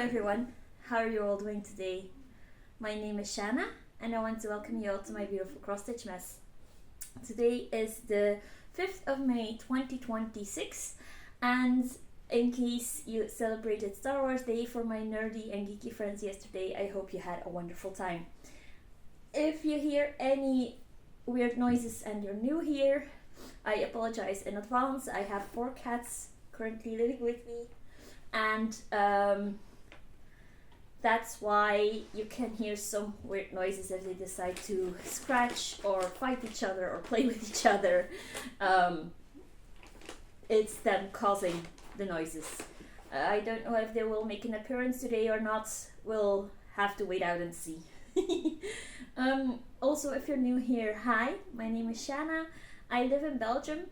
everyone, how are you all doing today? My name is Shanna and I want to welcome you all to my beautiful cross-stitch mess. Today is the 5th of May 2026 and in case you celebrated Star Wars Day for my nerdy and geeky friends yesterday, I hope you had a wonderful time. If you hear any weird noises and you're new here, I apologize in advance. I have 4 cats currently living with me and that's why you can hear some weird noises if they decide to scratch or fight each other or play with each other. It's them causing the noises. I don't know if they will make an appearance today or not. We'll have to wait out and see. Also, if you're new here, hi, my name is Shanna. I live in Belgium.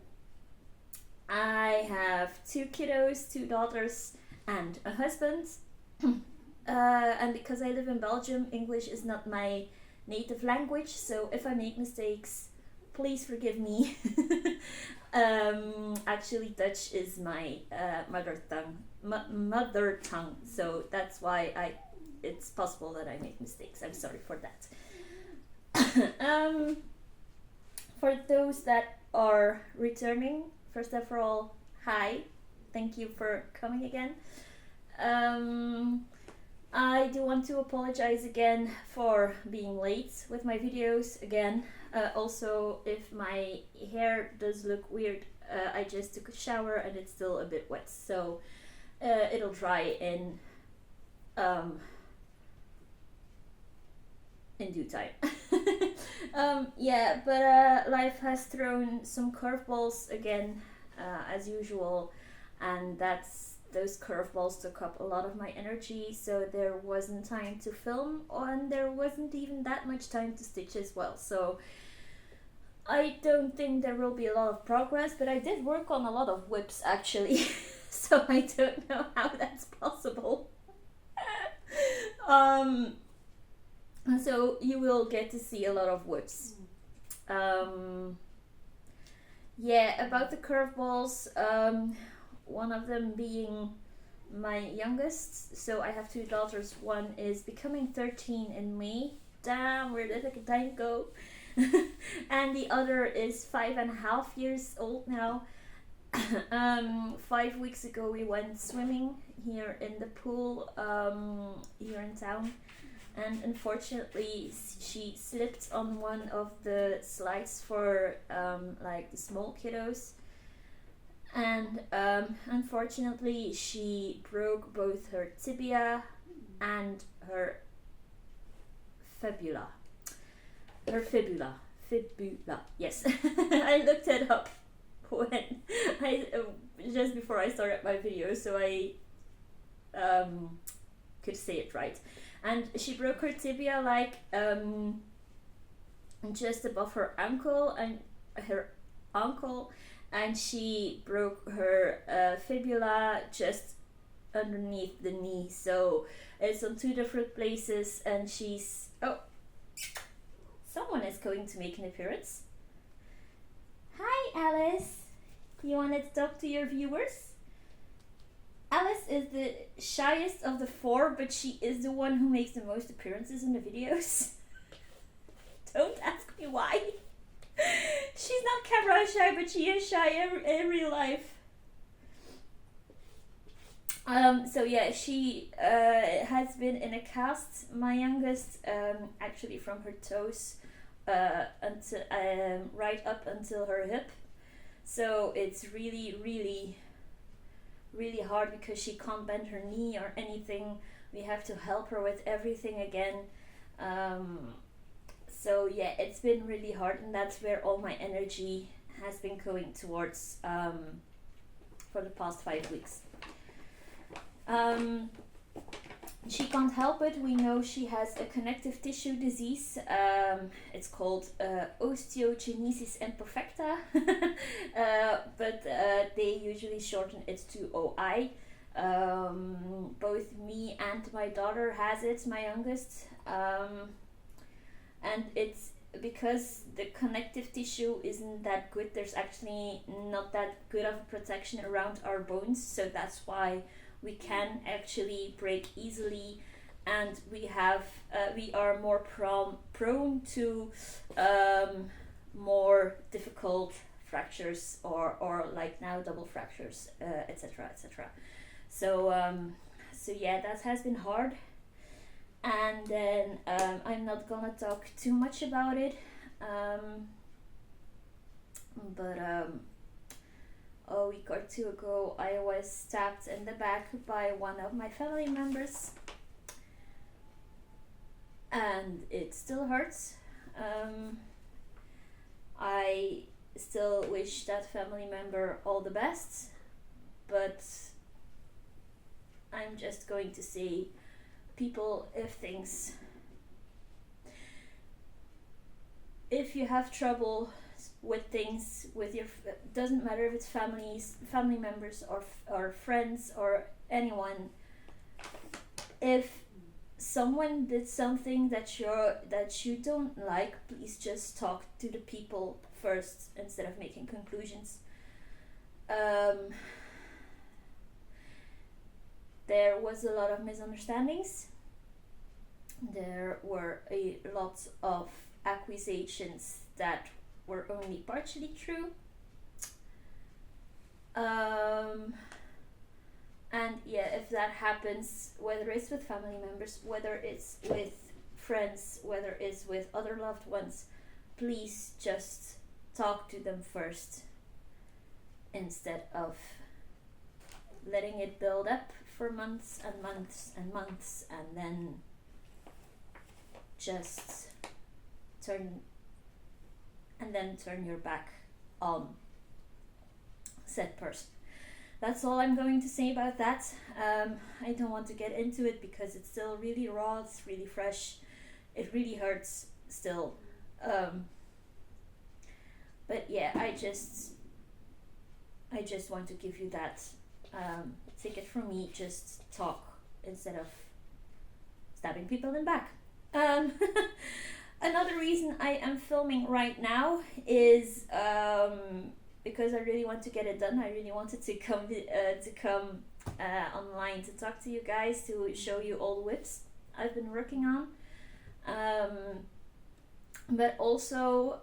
I have 2 kiddos, 2 daughters and a husband. And because I live in Belgium, English is not my native language, so if I make mistakes, please forgive me. Actually, Dutch is my mother tongue, so that's why it's possible that I make mistakes. I'm sorry for that. For those that are returning, first of all, hi, thank you for coming again. I do want to apologize again for being late with my videos again. Also, if my hair does look weird, I just took a shower and it's still a bit wet, so it'll dry in due time. Yeah, but life has thrown some curveballs again, as usual, and those curveballs took up a lot of my energy, so there wasn't time to film and there wasn't even that much time to stitch as well. So I don't think there will be a lot of progress, but I did work on a lot of whips actually. So I don't know how that's possible. So you will get to see a lot of whips. Yeah, about the curveballs, one of them being my youngest, so I have 2 daughters. One is becoming 13 in May. Damn, where did the time go? And the other is 5.5 years old now. 5 weeks ago we went swimming here in the pool here in town, and unfortunately she slipped on one of the slides for like the small kiddos. And unfortunately she broke both her tibia and her fibula. Fibula, yes. I looked it up when just before I started my video, so I could say it right. And she broke her tibia like just above her ankle, and she broke her fibula just underneath the knee, so it's on 2 different places. And she's someone is going to make an appearance. Hi Alice, you wanted to talk to your viewers? Alice is the shyest of the 4, but she is the one who makes the most appearances in the videos. Don't ask me why. She's not camera shy, but she is shy in real life. So yeah, she has been in a cast, my youngest, actually from her toes until right up until her hip. So it's really, really, really hard because she can't bend her knee or anything. We have to help her with everything again. So yeah, it's been really hard, and that's where all my energy has been going towards for the past 5 weeks. She can't help it. We know she has a connective tissue disease. It's called osteogenesis imperfecta, but they usually shorten it to OI. Both me and my daughter has it, my youngest. And it's because the connective tissue isn't that good. There's actually not that good of a protection around our bones, so that's why we can actually break easily, and we are more prone to more difficult fractures, or like now double fractures, etc., etc. So yeah, that has been hard. And then I'm not gonna talk too much about it, but a week or two ago I was stabbed in the back by one of my family members, and it still hurts. I still wish that family member all the best, but I'm just going to say, people, if you have trouble with things with your, doesn't matter if it's family members or friends or anyone, if someone did something that you don't like, please just talk to the people first instead of making conclusions. There was a lot of misunderstandings. There were a lot of accusations that were only partially true. And yeah, if that happens, whether it's with family members, whether it's with friends, whether it's with other loved ones, please just talk to them first instead of letting it build up for months and months and months, and then just turn your back on said person. That's all I'm going to say about that. I don't want to get into it because it's still really raw, it's really fresh, it really hurts still. But yeah, I just want to give you that. Take it from me, just talk instead of stabbing people in the back. Another reason I am filming right now is because I really want to get it done. I really wanted to come online to talk to you guys, to show you all the whips I've been working on. But also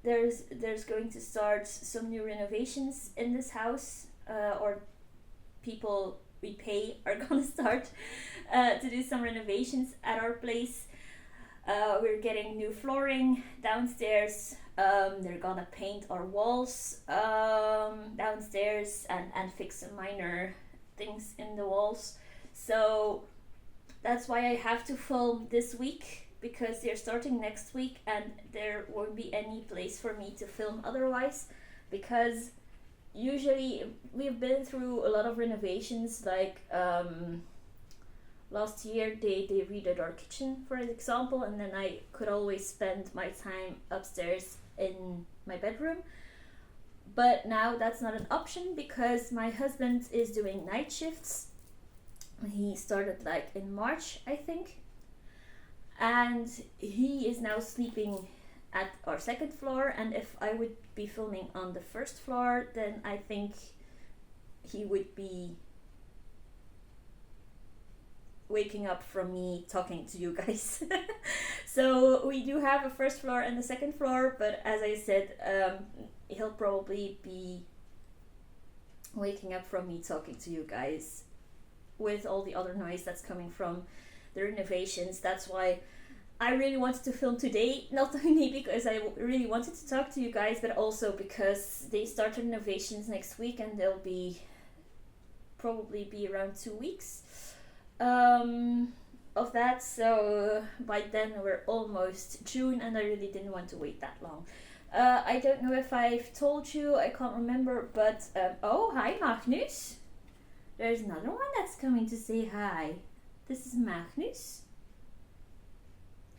there's going to start some new renovations in this house, or people we pay are gonna start to do some renovations at our place. We're getting new flooring downstairs. They're gonna paint our walls downstairs and fix some minor things in the walls. So that's why I have to film this week, because they're starting next week and there won't be any place for me to film otherwise, because usually we've been through a lot of renovations. Like last year they redid our kitchen, for example, and then I could always spend my time upstairs in my bedroom. But now that's not an option because my husband is doing night shifts. He started like in March, I think, and he is now sleeping at our second floor, and if I would be filming on the first floor, then I think he would be waking up from me talking to you guys. So we do have a first floor and a second floor, but as I said, he'll probably be waking up from me talking to you guys with all the other noise that's coming from the renovations. That's why I really wanted to film today, not only because I really wanted to talk to you guys, but also because they start renovations next week and they'll probably be around 2 weeks of that. So by then we're almost June and I really didn't want to wait that long. I don't know if I've told you, I can't remember, but oh, hi Magnus. There's another one that's coming to say hi. This is Magnus.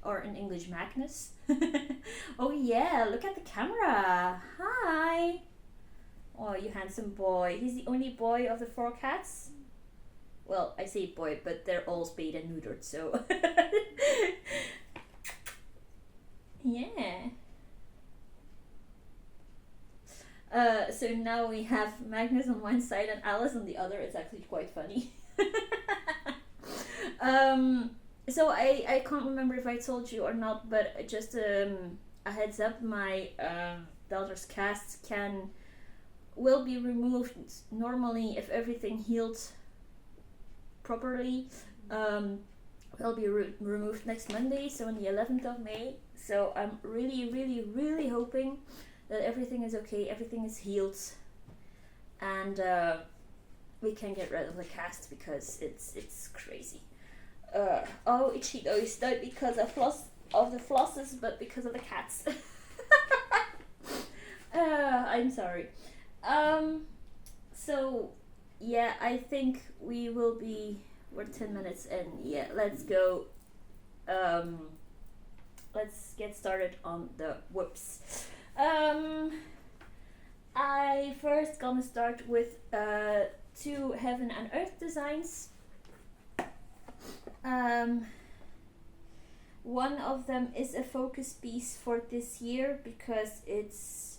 Or in English, Magnus. Oh yeah, look at the camera. Hi. Oh, you handsome boy. He's the only boy of the 4 cats. Well, I say boy, but they're all spayed and neutered, so. Yeah. So now we have Magnus on one side and Alice on the other. It's actually quite funny. So I can't remember if I told you or not, but just a heads up, my daughter's cast will be removed normally if everything healed properly. Will be removed next Monday, so on the 11th of May. So I'm really hoping that everything is okay, everything is healed, and we can get rid of the cast because it's crazy. Oh, itchy nose, not because of the flosses, but because of the cats. I'm sorry. So yeah, I think we're 10 minutes in. Yeah, let's go. Let's get started on the whoops. I first gonna start with 2 heaven and earth designs. One of them is a focus piece for this year because it's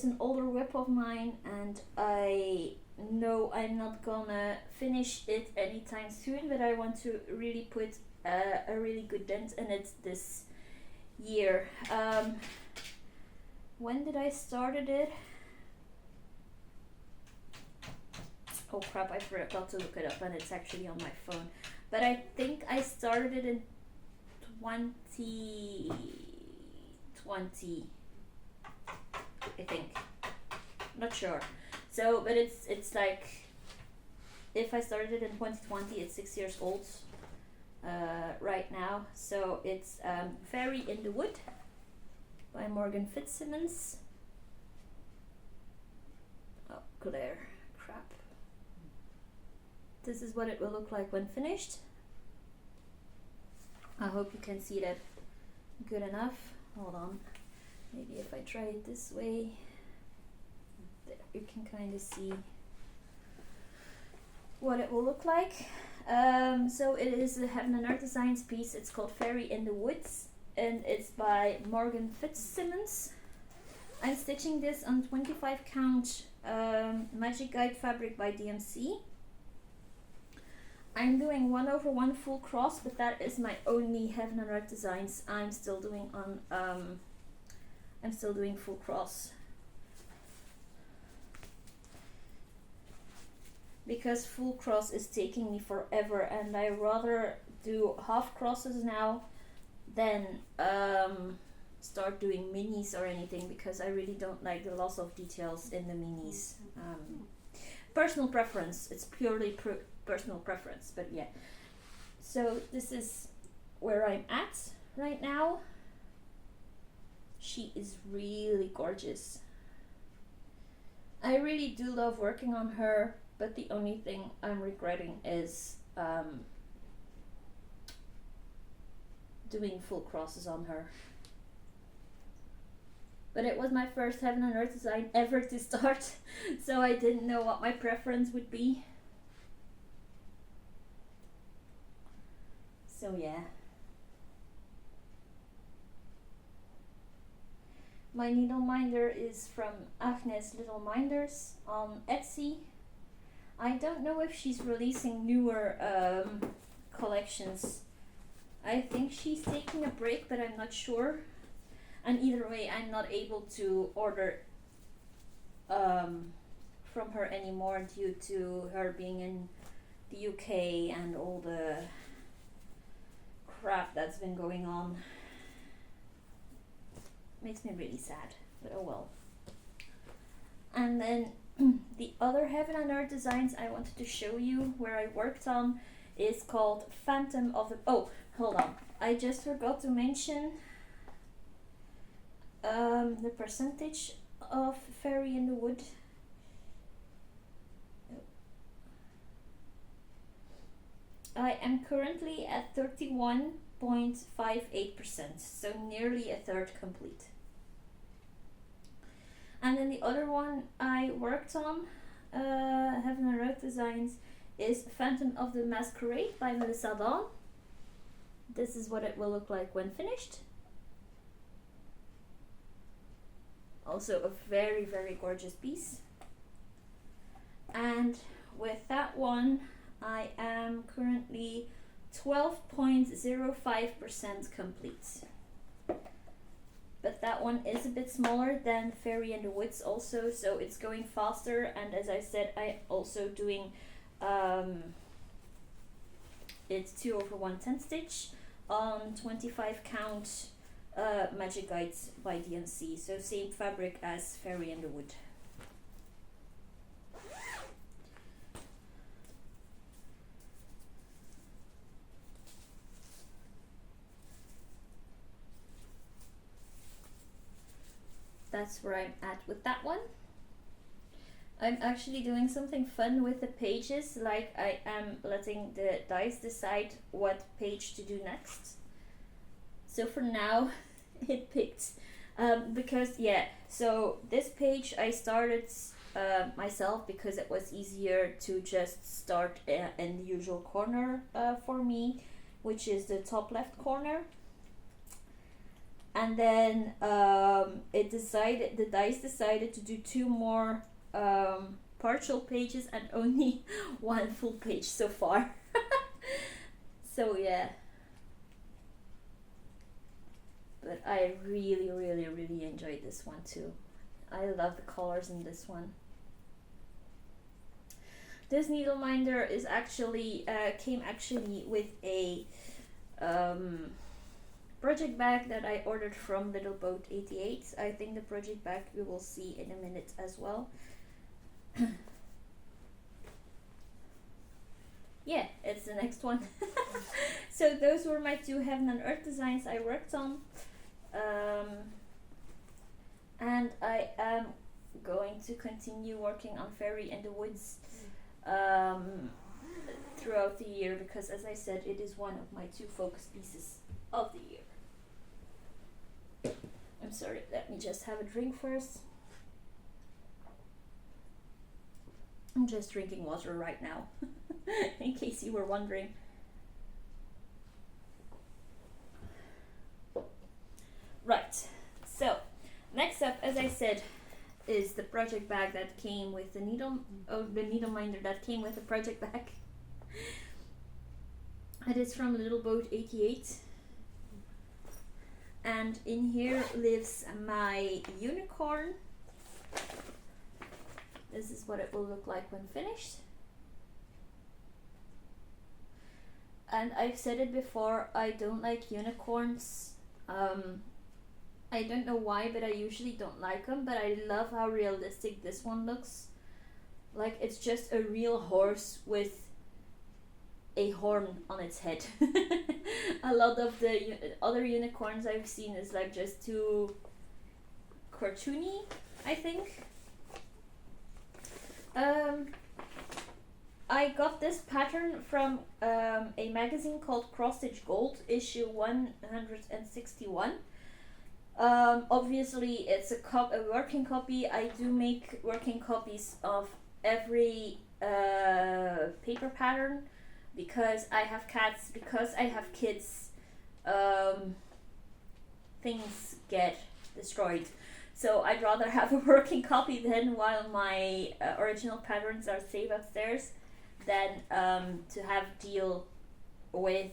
an older whip of mine, and I know I'm not gonna finish it anytime soon, but I want to really put a really good dent in it this year. When did I started it? Oh crap, I forgot to look it up, and it's actually on my phone. But I think I started it in 2020. I think. Not sure. So, but it's like, if I started it in 2020, it's 6 years old right now. So it's Fairy in the Wood by Morgan Fitzsimmons. Oh, glare. Crap. This is what it will look like when finished. I hope you can see that good enough. Hold on. Maybe if I try it this way, there you can kind of see what it will look like. So it is a Heaven and Earth Designs piece. It's called Fairy in the Woods, and it's by Morgan Fitzsimmons. I'm stitching this on 25 count Magic Guide fabric by DMC. I'm doing 1/1 full cross, but that is my only Heaven and Earth Designs I'm still doing on I'm still doing full cross because full cross is taking me forever, and I rather do half crosses now than start doing minis or anything, because I really don't like the loss of details in the minis. Personal preference, it's purely personal preference, but yeah. So this is where I'm at right now. She is really gorgeous. I really do love working on her, but the only thing I'm regretting is doing full crosses on her. But it was my first Heaven and Earth design ever to start, so I didn't know what my preference would be. So yeah. My needle minder is from Agnes Little Minders on Etsy. I don't know if she's releasing newer collections. I think she's taking a break, but I'm not sure. And either way, I'm not able to order from her anymore due to her being in the UK and all the crap that's been going on. Makes me really sad, but oh well. And then the other Heaven and Earth designs I wanted to show you where I worked on is called Phantom of the... Oh, hold on. I just forgot to mention the percentage of Fairy in the Wood. I am currently at 31.58%, so nearly a third complete. And then the other one I worked on, Heaven and Earth Designs, is Phantom of the Masquerade by Melissa Dawn. This is what it will look like when finished. Also a very, very gorgeous piece. And with that one, I am currently 12.05% complete. But that one is a bit smaller than Fairy in the Woods also, so it's going faster. And as I said, I also doing it's 2/110 stitch on 25 count Magic Guides by DMC, so same fabric as Fairy in the Wood. That's where I'm at with that one. I'm actually doing something fun with the pages, like I am letting the dice decide what page to do next. So for now, it picked, because so this page I started myself because it was easier to just start in the usual corner for me, which is the top left corner. And then the dice decided to do 2 more partial pages and only 1 full page so far. So yeah. But I really, really, really enjoyed this one too. I love the colors in this one. This needle minder is actually came with a project bag that I ordered from Little Boat 88. I think the project bag we will see in a minute as well. Yeah, it's the next one. So those were my 2 Heaven and Earth designs I worked on. And I am going to continue working on Fairy in the Woods throughout the year, because as I said, it is one of my 2 focus pieces of the year. I'm sorry, let me just have a drink first. I'm just drinking water right now, in case you were wondering. Right, so next up, as I said, is the project bag that came with the needle minder that came with the project bag. It is from Little Boat 88. And in here lives my unicorn. This is what it will look like when finished. And I've said it before, I don't like unicorns. I don't know why, but I usually don't like them, but I love how realistic this one looks. Like it's just a real horse with a horn on its head. A lot of the other unicorns I've seen is like just too cartoony, I think. I got this pattern from a magazine called Cross Stitch Gold, issue 161. Obviously it's a working copy. I do make working copies of every paper pattern because I have cats, because I have kids. Things get destroyed, so I'd rather have a working copy then while my original patterns are safe upstairs than to have deal with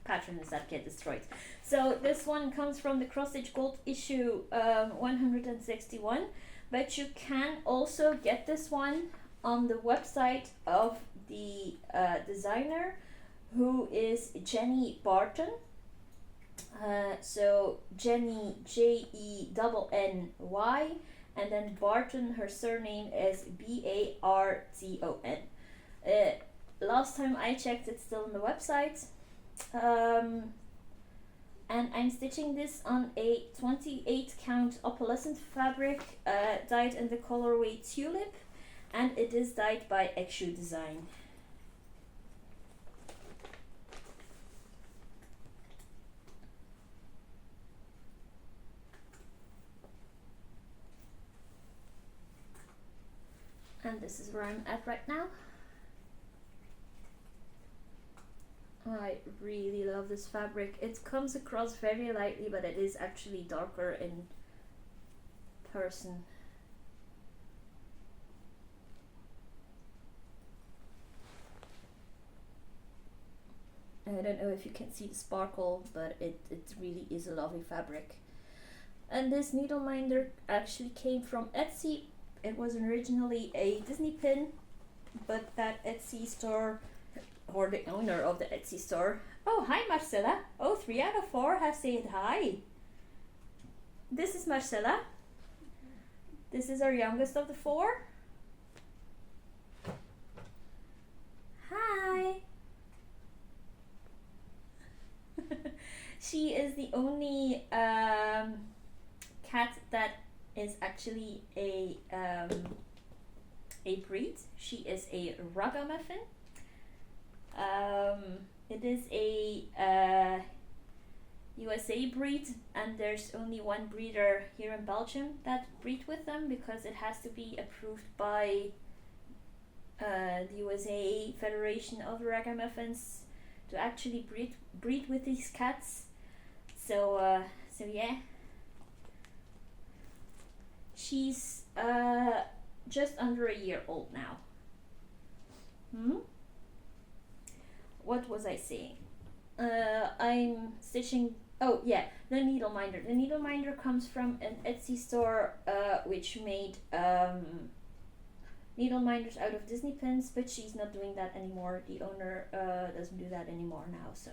patterns that get destroyed. So this one comes from the Cross Stitch Gold issue 161, but you can also get this one on the website of the designer, who is Jenny Barton. So Jenny, Jenny, and then Barton, her surname is Barton. Last time I checked, it's still on the website. And I'm stitching this on a 28 count opalescent fabric, dyed in the colorway Tulip, and it is dyed by Exu Design. And this is where I'm at right now. I really love this fabric. It comes across very lightly, but it is actually darker in person. I don't know if you can see the sparkle, but it really is a lovely fabric. And this needle minder actually came from Etsy. It was originally a Disney pin, but that Etsy store, or the owner of the Etsy store. Oh, hi Marcella. Oh, 3 out of 4 have said hi. This is Marcella. This is our youngest of the 4. Hi. She is the only cat that is actually a breed. She is a ragamuffin. It is a USA breed, and there's only one breeder here in Belgium that breed with them, because it has to be approved by the USA Federation of Ragamuffins to actually breed with these cats. So yeah, she's just under a year old now. What was I saying? I'm stitching. Oh yeah, the needle minder. The needle minder comes from an Etsy store which made needle minders out of Disney pins, but she's not doing that anymore. The owner doesn't do that anymore now. So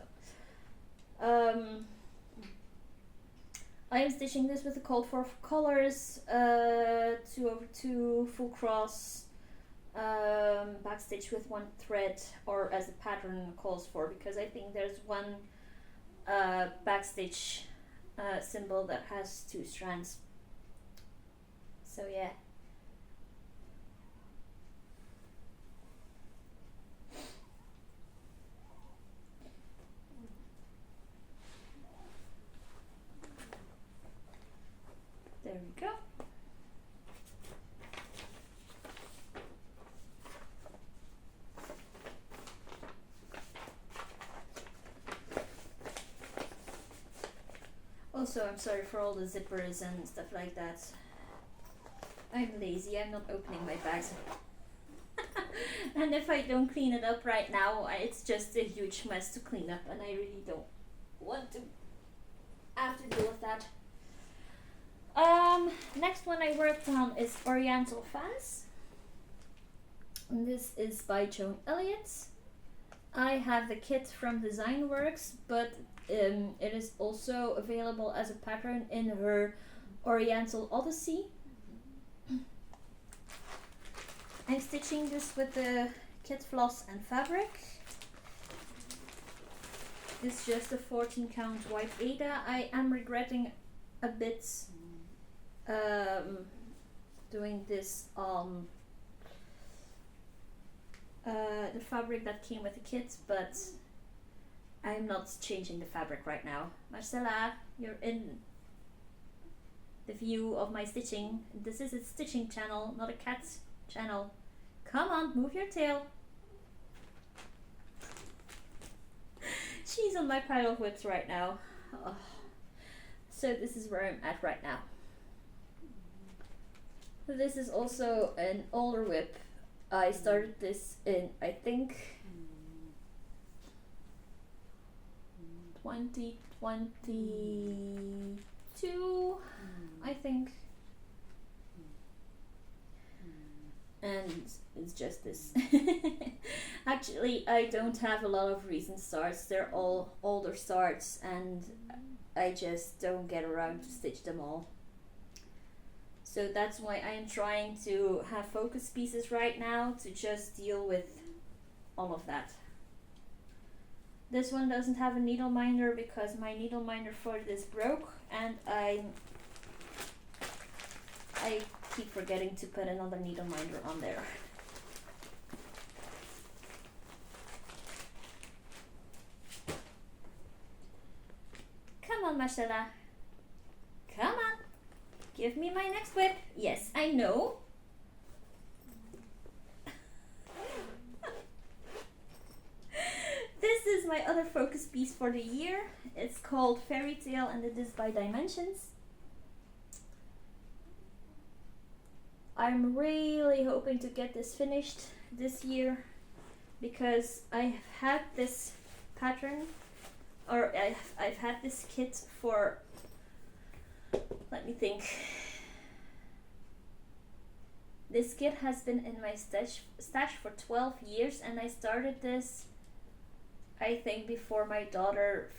I am stitching this with the called for colors, 2/2 full cross, backstitch with 1 thread, or as the pattern calls for, because I think there's one backstitch symbol that has 2 strands. So yeah. There we go. Also, I'm sorry for all the zippers and stuff like that. I'm lazy, I'm not opening my bags. And if I don't clean it up right now, it's just a huge mess to clean up, and I really don't want to have to deal with that. Next one I worked on is Oriental Fans. And this is by Joan Elliott. I have the kit from Designworks, but it is also available as a pattern in her Oriental Odyssey. I'm stitching this with the kit floss and fabric. It's just a 14 count white Ada. I am regretting a bit doing this on the fabric that came with the kit, but I'm not changing the fabric right now. Marcella, you're in the view of my stitching. This is a stitching channel, not a cat channel. Come on, move your tail. She's on my pile of whips right now. Oh. So this is where I'm at right now. This is also an older whip. I started this in, I think, 2022, I think. And it's just this. Actually, I don't have a lot of recent starts. They're all older starts, and I just don't get around to stitch them all. So that's why I am trying to have focus pieces right now to just deal with all of that. This one doesn't have a needle minder because my needle minder for this broke, and I keep forgetting to put another needle minder on there. Come on, Marcella. Come on. Give me my next whip. Yes, I know. This is my other focus piece for the year. It's called Fairy Tale, and it is by Dimensions. I'm really hoping to get this finished this year, because I've had this pattern, or I've had this kit for, let me think. This kit has been in my stash for 12 years, and I started this, I think, before my daughter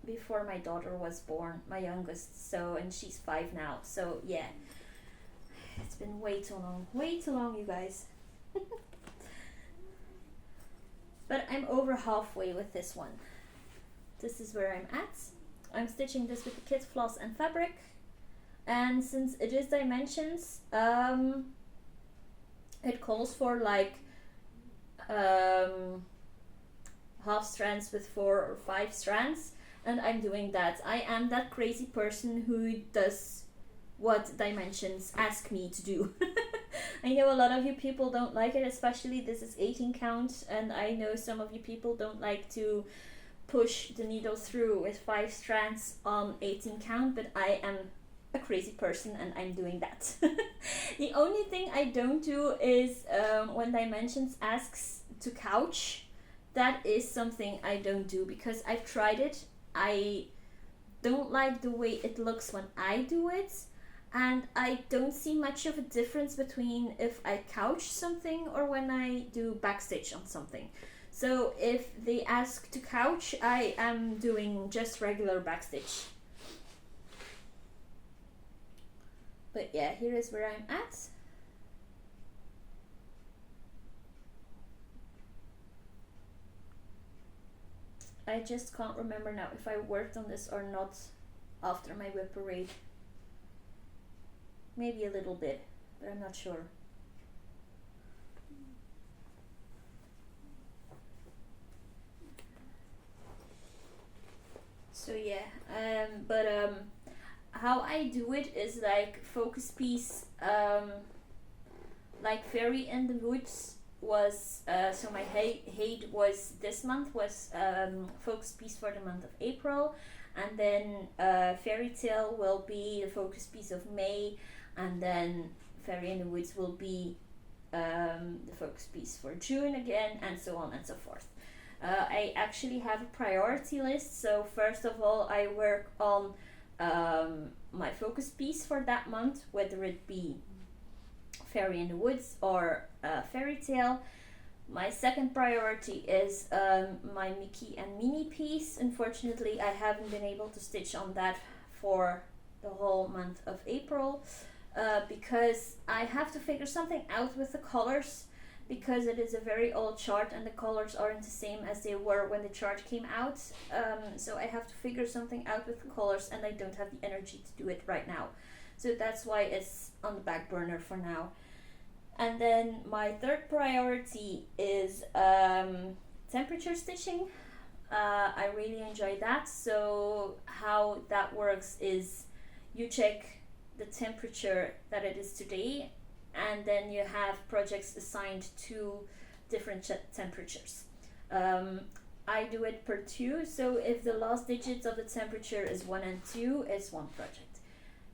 was born, my youngest. So, and she's 5 now. So yeah, it's been way too long, you guys. But I'm over halfway with this one. This is where I'm at. I'm stitching this with the kit floss and fabric. And since it is dimensions, it calls for like half strands with 4 or 5 strands, and I'm doing that. I am that crazy person who does what dimensions ask me to do. I know a lot of you people don't like it, especially this is 18 count, and I know some of you people don't like to push the needle through with 5 strands on 18 count, but I am a crazy person and I'm doing that. The only thing I don't do is when dimensions asks to couch. That is something I don't do because I've tried it. I don't like the way it looks when I do it, and I don't see much of a difference between if I couch something or when I do backstitch on something. So if they ask to couch, I am doing just regular backstitch. But yeah, here is where I'm at. I just can't remember now if I worked on this or not after my whip parade. Maybe a little bit, but I'm not sure. So yeah, how I do it is like focus piece, like Fairy in the Woods was, so my HAED was this month, was focus piece for the month of April, and then Fairy Tale will be the focus piece of May, and then Fairy in the Woods will be the focus piece for June again, and so on and so forth. I actually have a priority list, so first of all I work on my focus piece for that month, whether it be Fairy in the Woods or Fairy Tale. My second priority is my Mickey and Minnie piece. Unfortunately, I haven't been able to stitch on that for the whole month of April because I have to figure something out with the colors, because it is a very old chart and the colors aren't the same as they were when the chart came out. So I have to figure something out with the colors, and I don't have the energy to do it right now. So that's why it's on the back burner for now. And then my third priority is temperature stitching. I really enjoy that. So how that works is you check the temperature that it is today, and then you have projects assigned to different temperatures. I do it per 2, so if the last digits of the temperature is 1 and 2, it's one project.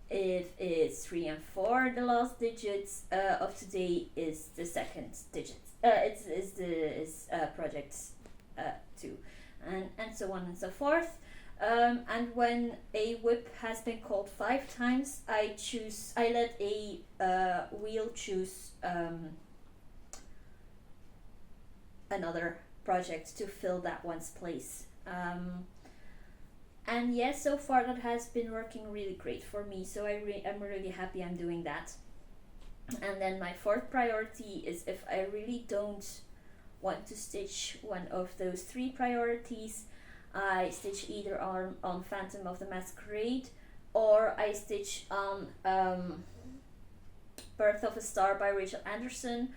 If it's 3 and 4, the last digits of today is the second digit. It's project 2, and so on and so forth. And when a whip has been called 5 times, I let a wheel choose another project to fill that one's place. And yes, so far that has been working really great for me, so I'm really happy I'm doing that. And then my fourth priority is if I really don't want to stitch one of those 3 priorities, I stitch either on Phantom of the Masquerade, or I stitch on Birth of a Star by Rachel Anderson.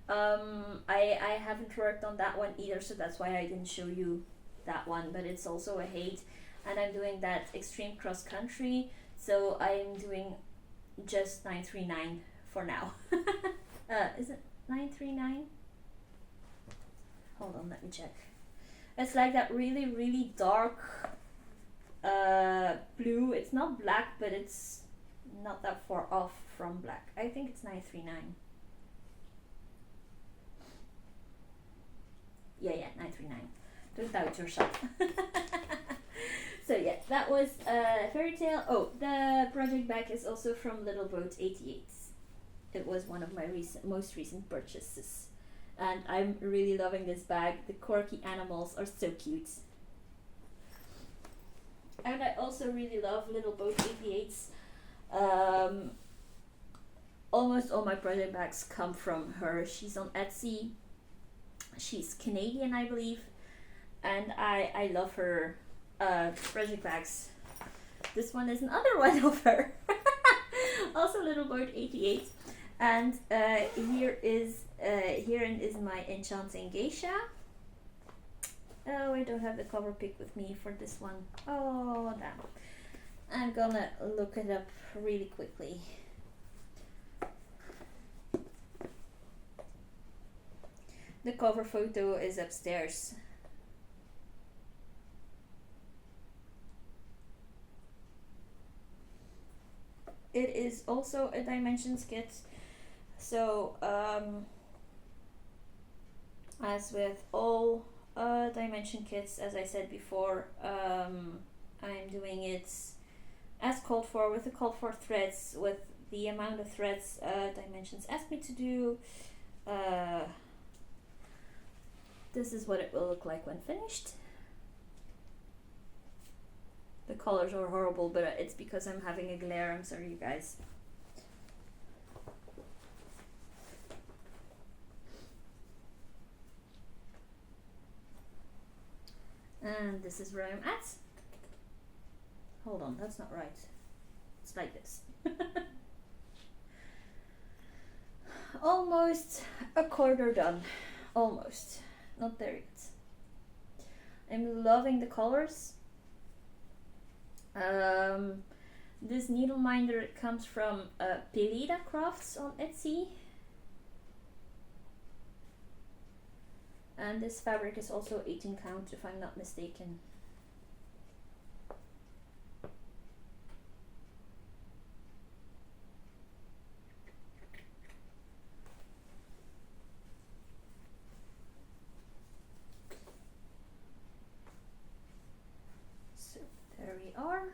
I haven't worked on that one either, so that's why I didn't show you that one, but it's also a HAED, and I'm doing that extreme cross country, so I'm doing just 939 for now. Is it 939? Hold on, let me check. It's like that really, really dark blue. It's not black, but it's not that far off from black. I think it's 939. Yeah, 939. Don't doubt yourself. So yeah, that was Fairy Tale. Oh, the project bag is also from Little Boat 88. It was one of my most recent purchases. And I'm really loving this bag. The quirky animals are so cute. And I also really love Little Boat 88's. Almost all my project bags come from her. She's on Etsy. She's Canadian, I believe. And I love her project bags. This one is another one of her. Also Little Boat 88. And herein is my Enchanting Geisha. Oh, I don't have the cover pic with me for this one. Oh, damn. I'm gonna look it up really quickly. The cover photo is upstairs. It is also a dimensions kit. So, as with all dimension kits, as I said before, I'm doing it as called for, with the called for threads, with the amount of threads dimensions asked me to do. This is what it will look like when finished. The colors are horrible, but it's because I'm having a glare. I'm sorry, you guys. And this is where I'm at. Hold on, that's not right. It's like this. Almost a quarter done. Almost. Not there yet. I'm loving the colors. This needle minder comes from Pelida Crafts on Etsy. And this fabric is also 18 count, if I'm not mistaken. So there we are.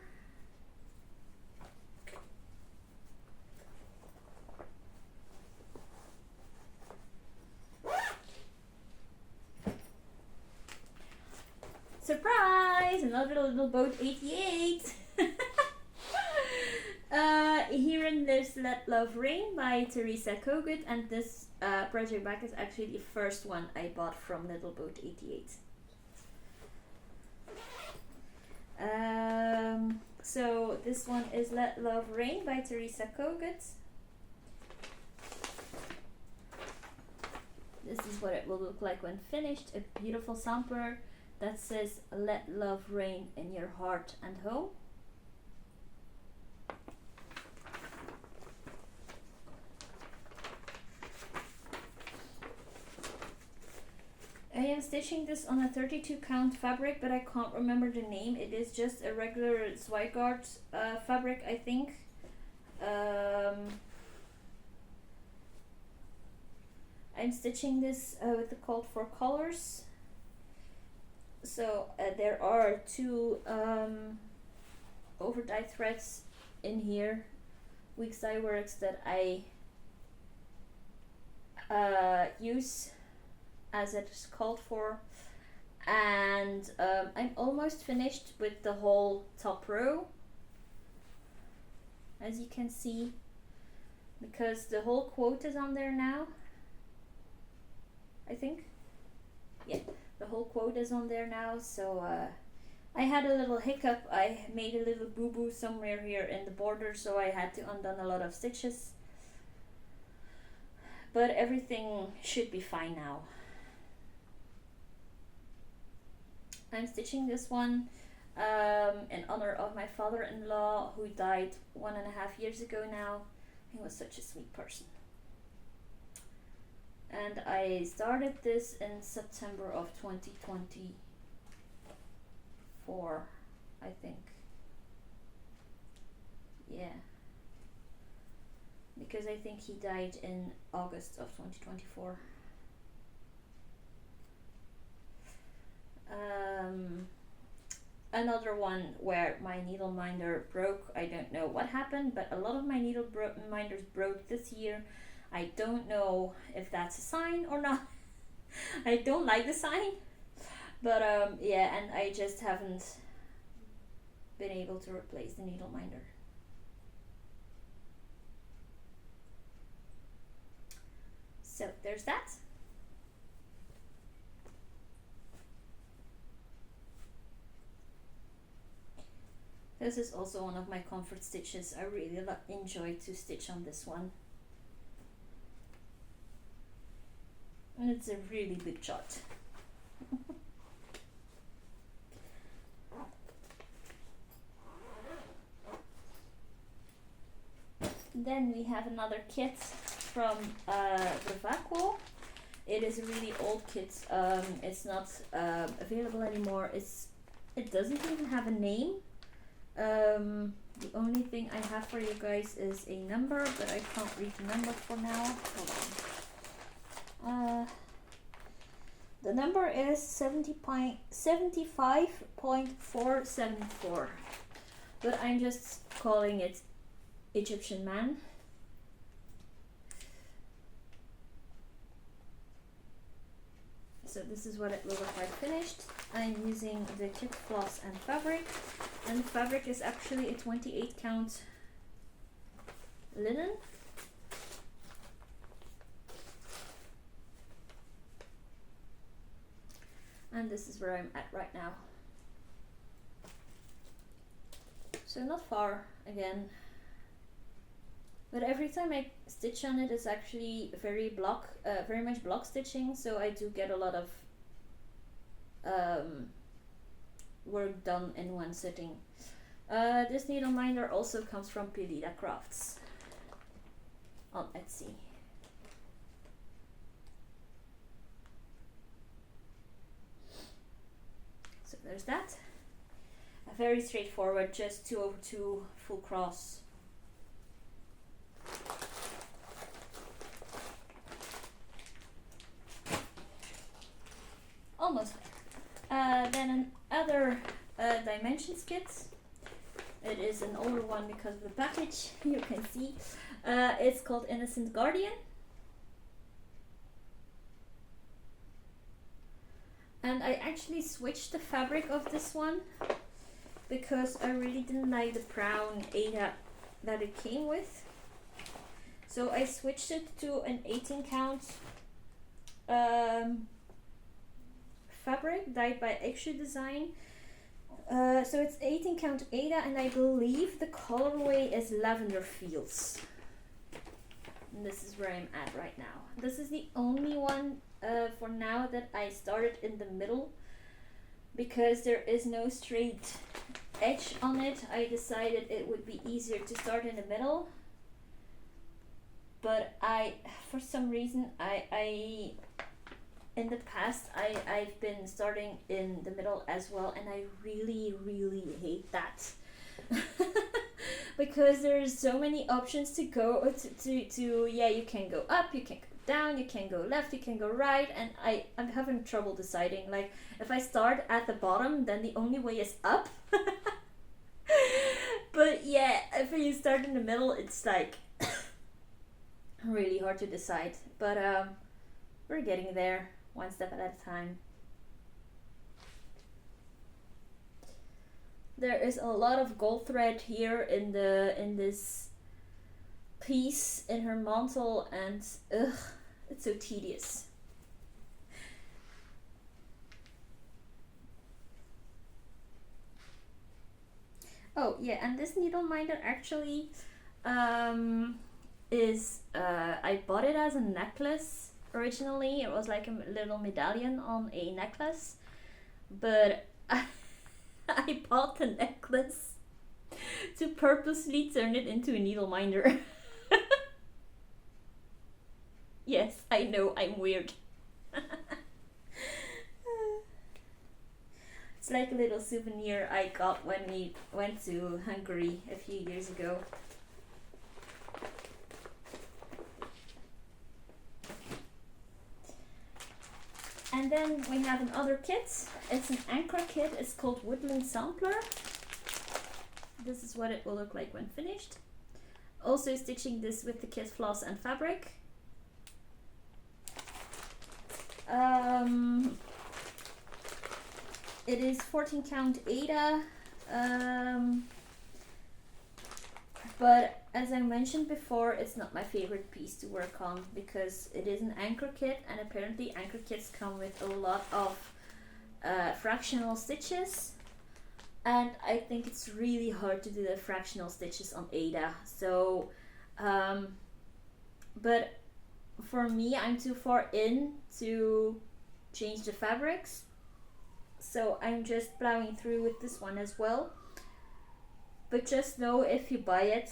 Surprise! Another Little Boat 88! Herein lives Let Love Rain by Teresa Kogut, and this project bag is actually the first one I bought from Little Boat 88. So this one is Let Love Rain by Teresa Kogut. This is what it will look like when finished. A beautiful sampler that says Let Love Reign in your heart and home. I am stitching this on a 32 count fabric, but I can't remember the name. It is just a regular Zweigart fabric, I think. I'm stitching this with the called for colors. So there are two over dye threads in here, Weeks Dye Works, that I use as it is called for, and I'm almost finished with the whole top row, as you can see, because the whole quote is on there now, I think. Yeah, the whole quote is on there now. So I had a little hiccup. I made a little boo-boo somewhere here in the border, so I had to undo a lot of stitches, but everything should be fine now. I'm stitching this one in honor of my father-in-law, who died 1.5 years ago now. He was such a sweet person. And I started this in September of 2024, I think. Yeah. because I think he died in August of 2024. Another one where my needle minder broke. I don't know what happened, but a lot of my needle minders broke this year. I don't know if that's a sign or not. I don't like the sign, but yeah, and I just haven't been able to replace the needle minder. So there's that. This is also one of my comfort stitches. I really enjoy to stitch on this one. And it's a really big chart. Then we have another kit from Vacuo. It is a really old kit. It's not available anymore. It doesn't even have a name. The only thing I have for you guys is a number, but I can't read the number for now. Hold on. The number is 75.474, but I'm just calling it Egyptian Man. So this is what it will look like finished. I'm using the kit floss and fabric, and the fabric is actually a 28 count linen. And this is where I'm at right now. So not far again, but every time I stitch on it, it's actually very much block stitching, so I do get a lot of work done in one sitting. This needle minder also comes from Pelida Crafts on Etsy. So there's that. Very straightforward, just 202 full cross. Almost there. Then another dimensions kit. It is an older one because of the package, you can see. It's called Innocent Guardian. And I actually switched the fabric of this one because I really didn't like the brown HAED that it came with. So I switched it to an 18 count fabric dyed by Extra Design. So it's 18 count HAED, and I believe the colorway is Lavender Fields. And this is where I'm at right now. This is the only one for now that I started in the middle, because there is no straight edge on it. I decided it would be easier to start in the middle, but for some reason in the past I've been starting in the middle as well, and I really hate that. Because there's so many options to go to yeah, you can go up, you can go down, you can go left, you can go right, and I'm having trouble deciding. Like, if I start at the bottom, then the only way is up. But yeah, if you start in the middle, it's like really hard to decide. But we're getting there, one step at a time. There is a lot of gold thread here in this piece in her mantle, and it's so tedious. Oh yeah, and this needle minder actually is I bought it as a necklace originally. It was like a little medallion on a necklace, but I bought the necklace to purposely turn it into a needle minder. Yes, I know, I'm weird. It's like a little souvenir I got when we went to Hungary a few years ago. And then we have another kit. It's an anchor kit. It's called Woodland Sampler. This is what it will look like when finished. Also stitching this with the kit floss and fabric. It is 14 count Aida, but as I mentioned before, it's not my favorite piece to work on because it is an anchor kit, and apparently anchor kits come with a lot of fractional stitches, and I think it's really hard to do the fractional stitches on Aida. So but for me, I'm too far in to change the fabrics, so I'm just plowing through with this one as well. But just know, if you buy it,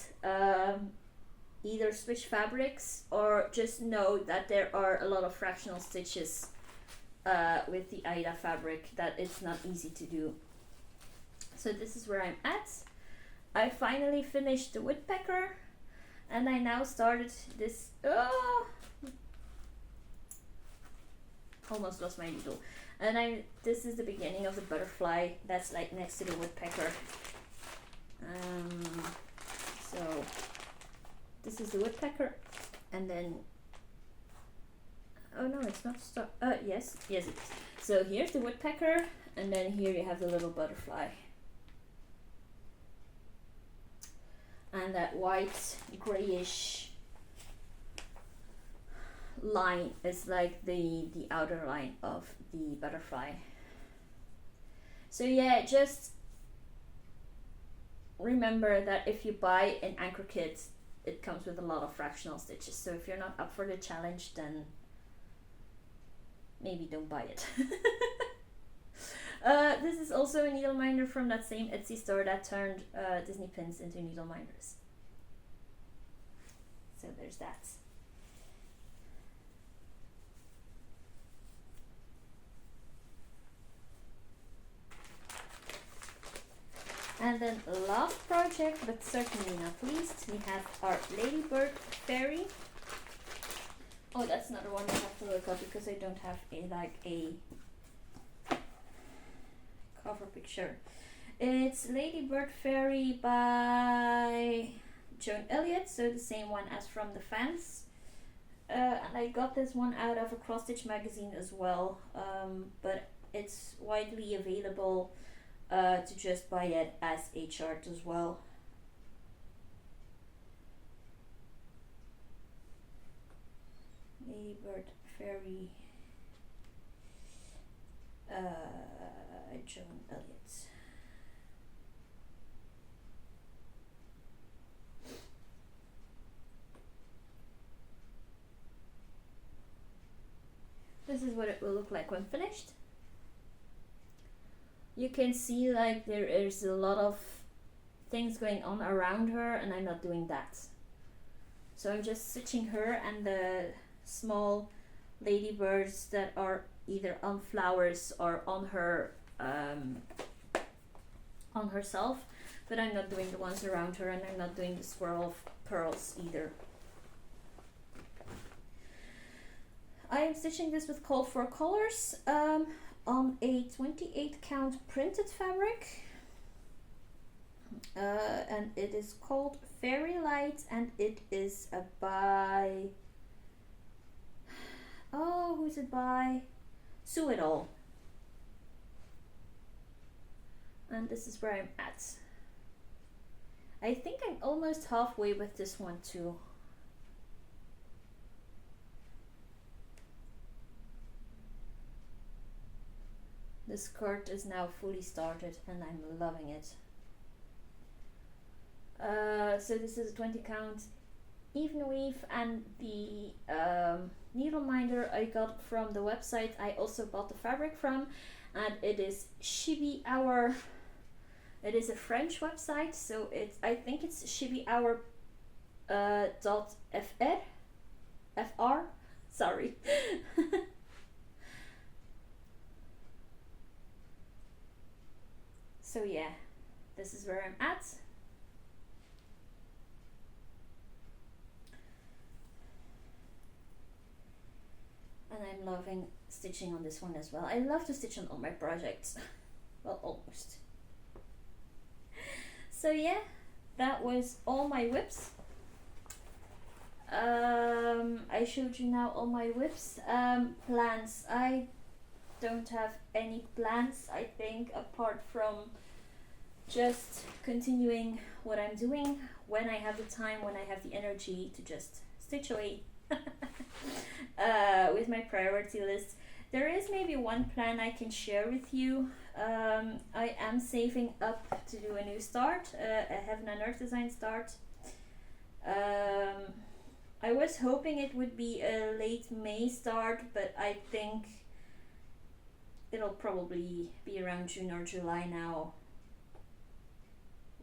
either switch fabrics or just know that there are a lot of fractional stitches with the Aida fabric, that it's not easy to do. So this is where I'm at. I finally finished the woodpecker, and I now started this. Almost lost my needle. And this is the beginning of the butterfly that's like next to the woodpecker. So this is the woodpecker, and then oh no, it's not stop. Yes it is. So here's the woodpecker, and then here you have the little butterfly, and that white grayish line is like the outer line of the butterfly. So yeah, just remember that if you buy an anchor kit, it comes with a lot of fractional stitches. So if you're not up for the challenge, then maybe don't buy it. This is also a needle minder from that same Etsy store that turned Disney pins into needle minders. So there's that. And then last project, but certainly not least, we have our Ladybird Fairy. Oh, that's another one I have to look up because I don't have a cover picture. It's Ladybird Fairy by Joan Elliott, so the same one as from the fans. And I got this one out of a cross stitch magazine as well, but it's widely available to just buy it as a chart as well. Ladybird Fairy, Joan Elliott. This is what it will look like when finished. You can see like there is a lot of things going on around her, and I'm not doing that. So I'm just stitching her and the small ladybirds that are either on flowers or on her on herself, but I'm not doing the ones around her, and I'm not doing the swirl of pearls either. I am stitching this with Call for Colors on a 28 count printed fabric, and it is called Fairy Light, and it is by who's it by? Sew It All. And this is where I'm at. I think I'm almost halfway with this one too. The skirt is now fully started and I'm loving it. So this is a 20 count even weave, and the needle minder I got from the website I also bought the fabric from, and it is Chibi Hour. It is a French website, so I think it's Chibi Hour .fr. Sorry. So yeah, this is where I'm at. And I'm loving stitching on this one as well. I love to stitch on all my projects. Well, almost. So yeah, that was all my whips. I showed you now all my whips. Plans. I don't have any plans, I think, apart from just continuing what I'm doing when I have the time, when I have the energy to just stitch away with my priority list. There is maybe one plan I can share with you. I am saving up to do a new start, a Heaven and Earth design start. I was hoping it would be a late May start, but I think it'll probably be around June or July now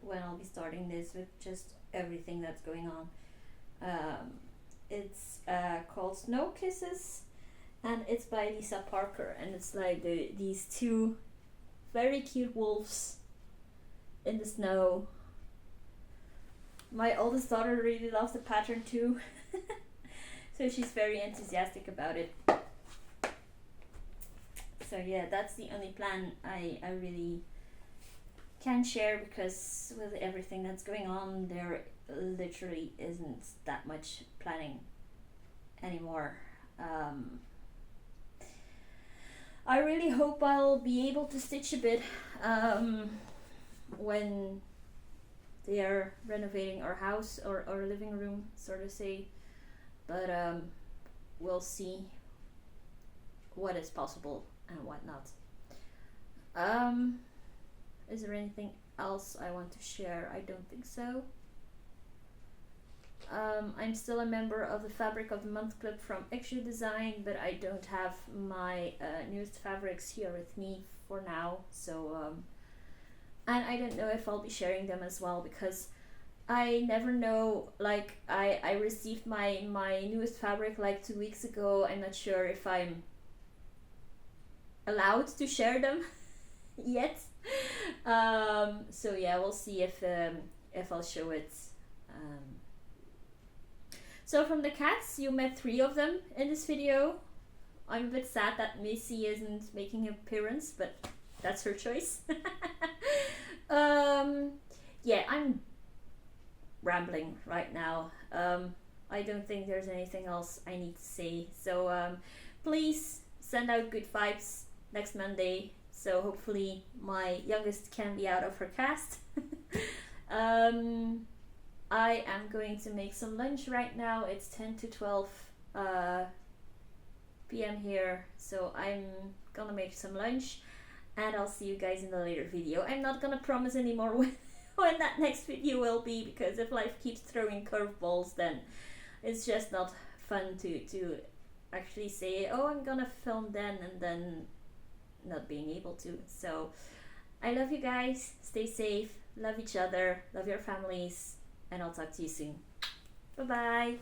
when I'll be starting this with just everything that's going on. It's called Snow Kisses, and it's by Lisa Parker, and it's like these two very cute wolves in the snow. My oldest daughter really loves the pattern too, so she's very enthusiastic about it. So yeah, that's the only plan I really can share, because with everything that's going on, there literally isn't that much planning anymore. I really hope I'll be able to stitch a bit when they are renovating our house or our living room, sort of say, but we'll see what is possible and what not. Is there anything else I want to share? I don't think so. I'm still a member of the Fabric of the Month Club from Extra Design, but I don't have my newest fabrics here with me for now, so and I don't know if I'll be sharing them as well, because I never know. Like I received my newest fabric like 2 weeks ago. I'm not sure if I'm allowed to share them yet. So yeah, we'll see if I'll show it. So from the cats, you met 3 of them in this video. I'm a bit sad that Missy isn't making an appearance, but that's her choice. Yeah, I'm rambling right now. I don't think there's anything else I need to say. So please send out good vibes next Monday. So hopefully my youngest can be out of her cast. I am going to make some lunch right now. It's 10 to 12 p.m. here. So I'm gonna make some lunch, and I'll see you guys in the later video. I'm not gonna promise anymore when that next video will be, because if life keeps throwing curveballs, then it's just not fun to actually say, oh, I'm gonna film then, and then not being able to. So I love you guys. Stay safe. Love each other. Love your families. And I'll talk to you soon. Bye bye.